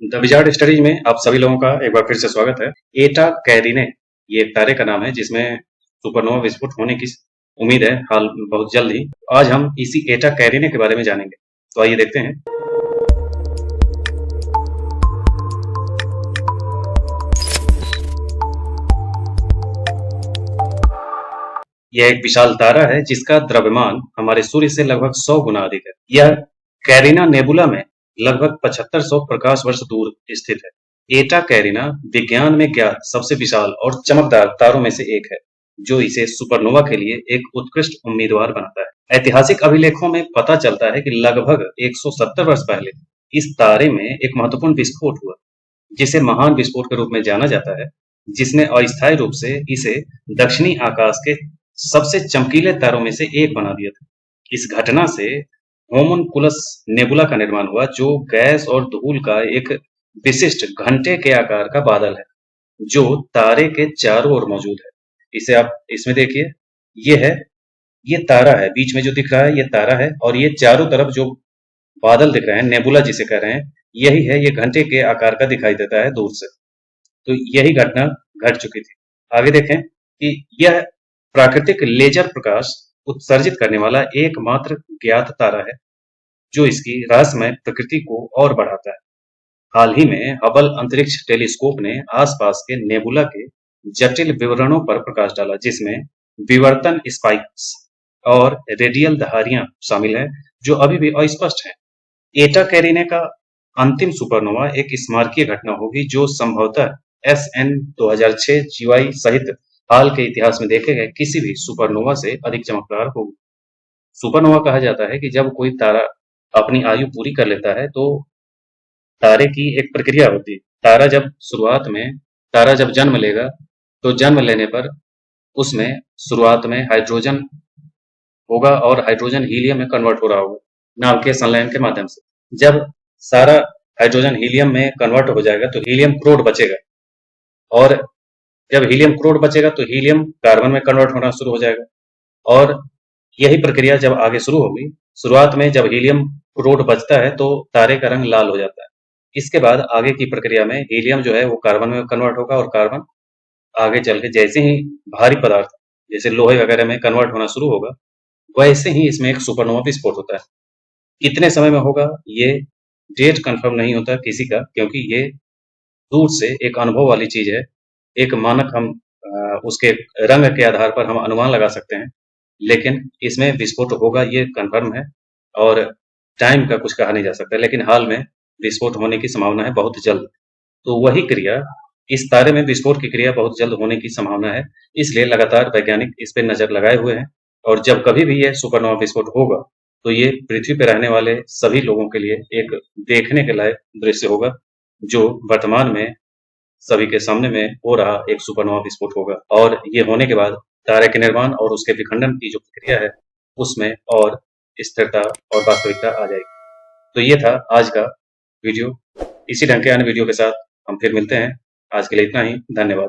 The wizard studies में आप सभी लोगों का एक बार फिर से स्वागत है। एटा कैरिने ये एक तारे का नाम है जिसमें सुपरनोवा विस्फोट होने की उम्मीद है हाल बहुत जल्द ही। आज हम इसी एटा कैरिने के बारे में जानेंगे, तो आइए देखते हैं। यह एक विशाल तारा है जिसका द्रव्यमान हमारे सूर्य से लगभग 100 गुना अधिक है। यह कैरिना नेबुला में लगभग 7500 प्रकाश वर्ष दूर स्थित है। एटा कैरिना विज्ञान में ज्ञात सबसे विशाल और चमकदार तारों में से एक है, जो इसे सुपरनोवा के लिए एक उत्कृष्ट उम्मीदवार बनाता है। ऐतिहासिक अभिलेखों में पता चलता है कि लगभग 170 वर्ष पहले इस तारे में एक महत्वपूर्ण विस्फोट हुआ, जिसे महान विस्फोट के रूप में जाना जाता है, जिसने अस्थायी रूप से इसे दक्षिणी आकाश के सबसे चमकीले तारों में से एक बना दिया था। इस घटना से होमुनकुलस नेबुला का निर्माण हुआ, जो गैस और धूल का एक विशिष्ट घंटे के आकार का बादल है, जो तारे के चारों ओर मौजूद है। इसे आप इसमें देखिए, ये तारा है, बीच में जो दिख रहा है ये तारा है, और ये चारों तरफ जो बादल दिख रहे हैं, नेबुला जिसे कह रहे हैं, यही है। ये घंटे के आकार का दिखाई देता है दूर से। तो यही घटना घट चुकी थी। आगे देखें कि यह प्राकृतिक लेजर प्रकाश उत्सर्जित करने वाला एकमात्र ज्ञात तारा है, जो इसकी रहस्यमय प्रकृति को और बढ़ाता है। हाल ही में हबल अंतरिक्ष टेलीस्कोप ने आसपास के नेबुला के जटिल विवरणों पर प्रकाश डाला, जिसमें विवर्तन स्पाइक्स और रेडियल धारियां शामिल हैं, जो अभी भी अस्पष्ट हैं। एटा कैरिने का अंतिम सुपरनोवा एक स्मारकीय घटना होगी, जो संभवतः SN 2006 GY सहित हाल के इतिहास में देखे गए किसी भी सुपरनोवा से अधिक चमकदार होगी। सुपरनोवा कहा जाता है कि जब कोई तारा अपनी आयु पूरी कर लेता है, तो तारे की एक प्रक्रिया होती है। तारा जब जन्म लेगा, तो जन्म लेने पर उसमें शुरुआत में हाइड्रोजन होगा और हाइड्रोजन हीलियम में कन्वर्ट हो रहा होगा नाभिकीय संलयन के माध्यम से। जब सारा हाइड्रोजन हीलियम में कन्वर्ट हो जाएगा, तो हीलियम क्रोड बचेगा, और जब हीलियम क्रोड बचेगा तो हीलियम कार्बन में कन्वर्ट होना शुरू हो जाएगा, और यही प्रक्रिया जब आगे शुरू होगी। शुरुआत में जब हीलियम क्रोड बचता है तो तारे का रंग लाल हो जाता है। इसके बाद आगे की प्रक्रिया में हीलियम जो है वो कार्बन में कन्वर्ट होगा, और कार्बन आगे चल के जैसे ही भारी पदार्थ जैसे लोहे वगैरह में कन्वर्ट होना शुरू होगा, वैसे ही इसमें एक सुपरनोवा विस्फोट होता है। कितने समय में होगा ये डेट कंफर्म नहीं होता किसी का, क्योंकि ये दूर से एक अनुभव वाली चीज है। एक मानक हम उसके रंग के आधार पर हम अनुमान लगा सकते हैं, लेकिन इसमें विस्फोट होगा ये कंफर्म है, और टाइम का कुछ कहा नहीं जा सकता। लेकिन हाल में विस्फोट होने की संभावना है बहुत जल्द। तो वही क्रिया, इस तारे में विस्फोट की क्रिया बहुत जल्द होने की संभावना है, इसलिए लगातार वैज्ञानिक इस पे नजर लगाए हुए हैं। और जब कभी भी यह सुपरनोवा विस्फोट होगा, तो ये पृथ्वी पर रहने वाले सभी लोगों के लिए एक देखने के लायक दृश्य होगा, जो वर्तमान में सभी के सामने में हो रहा एक सुपरनोवा विस्फोट होगा। और ये होने के बाद तारे के निर्माण और उसके विखंडन की जो प्रक्रिया है, उसमें और स्थिरता और वास्तविकता आ जाएगी। तो ये था आज का वीडियो। इसी ढंग के अन्य वीडियो के साथ हम फिर मिलते हैं। आज के लिए इतना ही। धन्यवाद।